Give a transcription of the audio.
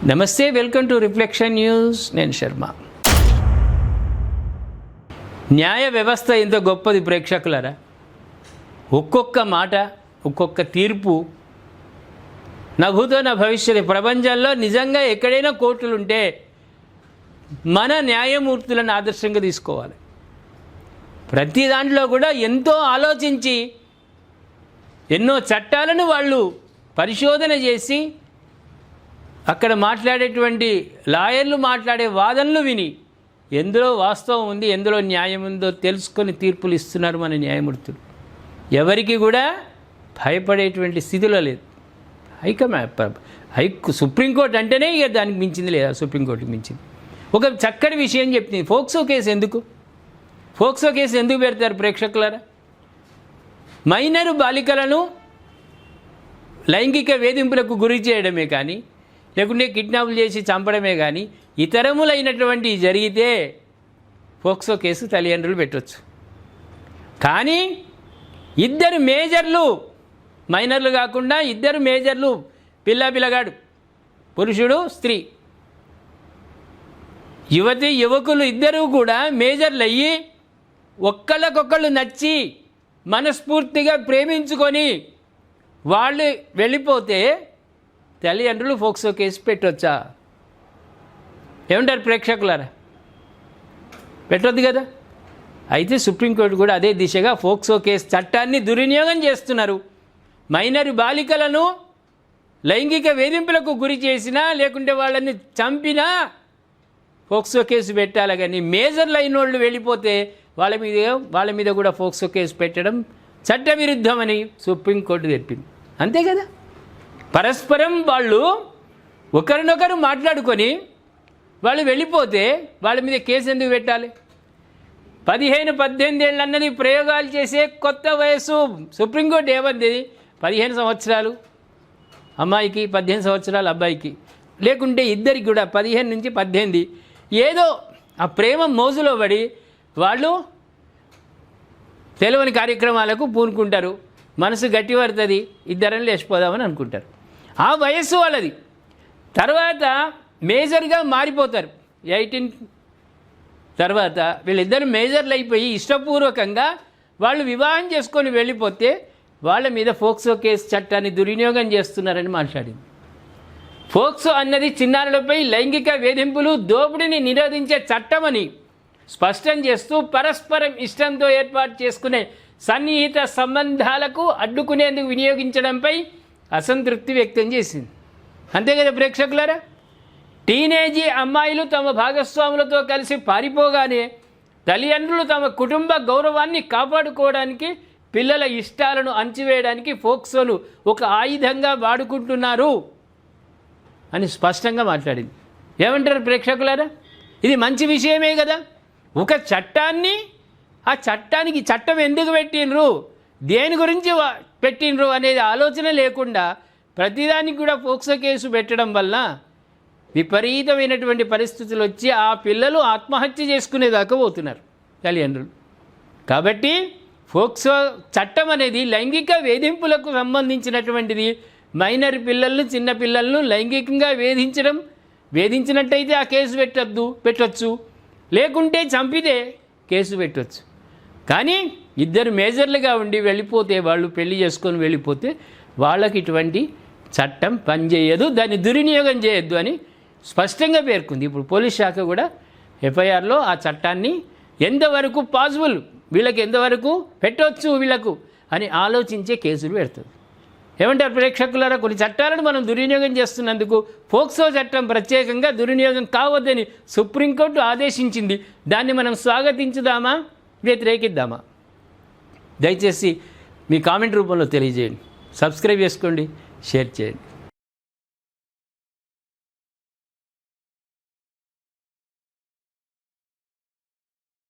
నమస్తే, welcome to reflection news. నేను శర్మ. న్యాయ వ్యవస్థ ఎంత గొప్పది ప్రేక్షకులారా. ఒక్కొక్క మాట, ఒక్కొక్క తీర్పు నా భూతో నా భవిష్యత్తు. ప్రపంచంలో నిజంగా ఎక్కడైనా కోర్టులు ఉంటే మన న్యాయమూర్తులను ఆదర్శంగా తీసుకోవాలి. ప్రతి దాంట్లో కూడా ఎంతో ఆలోచించి ఎన్నో చట్టాలను వాళ్ళు పరిశోధన చేసి అక్కడ మాట్లాడేటువంటి లాయర్లు మాట్లాడే వాదనలు విని ఎందులో వాస్తవం ఉంది, ఎందులో న్యాయం ఉందో తెలుసుకొని తీర్పులు ఇస్తున్నారు మన న్యాయమూర్తులు. ఎవరికి కూడా భయపడేటువంటి స్థితిలో లేదు. సుప్రీంకోర్టు అంటేనే ఇక దానికి మించింది లేదా, సుప్రీంకోర్టుకి మించింది. ఒక చక్కటి విషయం చెప్తుంది. ఫోక్సో కేసు ఎందుకు పెడతారు ప్రేక్షకులారా? మైనరు బాలికలను లైంగిక వేధింపులకు గురి చేయడమే కానీ, లేకుంటే కిడ్నాపులు చేసి చంపడమే కానీ ఇతరములైనటువంటి జరిగితే ఫోక్సో కేసు తల్లిదండ్రులు పెట్టవచ్చు. కానీ ఇద్దరు మేజర్లు, మైనర్లు కాకుండా ఇద్దరు మేజర్లు, పిల్లగాడు, పురుషుడు స్త్రీ, యువకులు ఇద్దరూ కూడా మేజర్లు అయ్యి ఒక్కళ్ళకొక్కళ్ళు నచ్చి మనస్ఫూర్తిగా ప్రేమించుకొని వాళ్ళు వెళ్ళిపోతే తల్లిదండ్రులు ఫోక్సో కేసు పెట్టవచ్చా? ఏమంటారు ప్రేక్షకులారా? పెట్టొద్దు కదా. అయితే సుప్రీంకోర్టు కూడా అదే దిశగా ఫోక్సో కేసు చట్టాన్ని దుర్వినియోగం చేస్తున్నారు. మైనర్ బాలికలను లైంగిక వేధింపులకు గురి చేసినా, లేకుంటే వాళ్ళని చంపినా ఫోక్సో కేసు పెట్టాలి. కానీ మేజర్లు అయిన వాళ్ళు వెళ్ళిపోతే వాళ్ళ మీద కూడా ఫోక్సో కేసు పెట్టడం చట్టవిరుద్ధమని సుప్రీంకోర్టు చెప్పింది. అంతే కదా. పరస్పరం వాళ్ళు ఒకరినొకరు మాట్లాడుకొని వాళ్ళు వెళ్ళిపోతే వాళ్ళ మీద కేసు ఎందుకు పెట్టాలి? 15-18 ఏళ్ళు అన్నది ప్రయోగాలు చేసే కొత్త వయసు. సుప్రీంకోర్టు ఏమంది? 15 సంవత్సరాలు అమ్మాయికి, 18 సంవత్సరాలు అబ్బాయికి, లేకుంటే ఇద్దరికి కూడా 15 నుంచి 18. ఏదో ఆ ప్రేమ మోజులో పడి వాళ్ళు తెలియని కార్యక్రమాలకు పూనుకుంటారు. మనసు గట్టి పడుతుంది, ఇద్దరని లేచిపోదామని అనుకుంటారు. ఆ వయస్సు వాళ్ళది. తర్వాత మేజర్గా మారిపోతారు. 18 తర్వాత వీళ్ళిద్దరు మేజర్లు అయిపోయి ఇష్టపూర్వకంగా వాళ్ళు వివాహం చేసుకొని వెళ్ళిపోతే వాళ్ళ మీద ఫోక్సో కేసు చట్టాన్ని దుర్వినియోగం చేస్తున్నారని మాట్లాడింది. ఫోక్సో అన్నది చిన్నారులపై లైంగిక వేధింపులు, దోపిడీని నిరోధించే చట్టమని స్పష్టం చేస్తూ పరస్పరం ఇష్టంతో ఏర్పాటు చేసుకునే సన్నిహిత సంబంధాలకు అడ్డుకునేందుకు వినియోగించడంపై అసంతృప్తి వ్యక్తం చేసింది. అంతే కదా ప్రేక్షకులారా. టీనేజీ అమ్మాయిలు తమ భాగస్వాములతో కలిసి పారిపోగానే తల్లిదండ్రులు తమ కుటుంబ గౌరవాన్ని కాపాడుకోవడానికి, పిల్లల ఇష్టాలను అణచివేయడానికి ఫోక్సోను ఒక ఆయుధంగా వాడుకుంటున్నారు అని స్పష్టంగా మాట్లాడింది. ఏమంటారు ప్రేక్షకులారా? ఇది మంచి విషయమే కదా. ఒక చట్టాన్ని, ఆ చట్టానికి చట్టం ఎందుకు పెట్టినరు, దేని గురించి పెట్టినరు అనేది ఆలోచన లేకుండా ప్రతిదానికి కూడా ఫోక్సో కేసు పెట్టడం వల్ల విపరీతమైనటువంటి పరిస్థితులు వచ్చి ఆ పిల్లలు ఆత్మహత్య చేసుకునేదాకా పోతున్నారు తల్లిదండ్రులు. కాబట్టి ఫోక్సో చట్టం అనేది లైంగిక వేధింపులకు సంబంధించినటువంటిది. మైనర్ పిల్లలను, చిన్న పిల్లలను లైంగికంగా వేధించినట్టయితే ఆ కేసు పెట్టవచ్చు, లేకుంటే చంపితే కేసు పెట్టవచ్చు. కానీ ఇద్దరు మేజర్లుగా ఉండి వెళ్ళిపోతే, వాళ్ళు పెళ్లి చేసుకొని వెళ్ళిపోతే వాళ్ళకి ఇటువంటి చట్టం పనిచేయదు, దాన్ని దుర్వినియోగం చేయొద్దు అని స్పష్టంగా పేర్కొంది. ఇప్పుడు పోలీస్ శాఖ కూడా ఎఫ్ఐఆర్లో ఆ చట్టాన్ని ఎంతవరకు పాసిబుల్, వీళ్ళకి ఎంతవరకు పెట్టవచ్చు వీళ్ళకు అని ఆలోచించే కేసులు పెడుతుంది. ఏమంటారు ప్రేక్షకులారా? కొన్ని చట్టాలను మనం దుర్వినియోగం చేస్తున్నందుకు ఫోక్సో చట్టం ప్రత్యేకంగా దుర్వినియోగం కావద్దని సుప్రీంకోర్టు ఆదేశించింది. దాన్ని మనం స్వాగతించుదామా, వ్యతిరేకిద్దామా? దయచేసి మీ కామెంట్ రూపంలో తెలియజేయండి. సబ్స్క్రైబ్ చేసుకోండి, షేర్ చేయండి.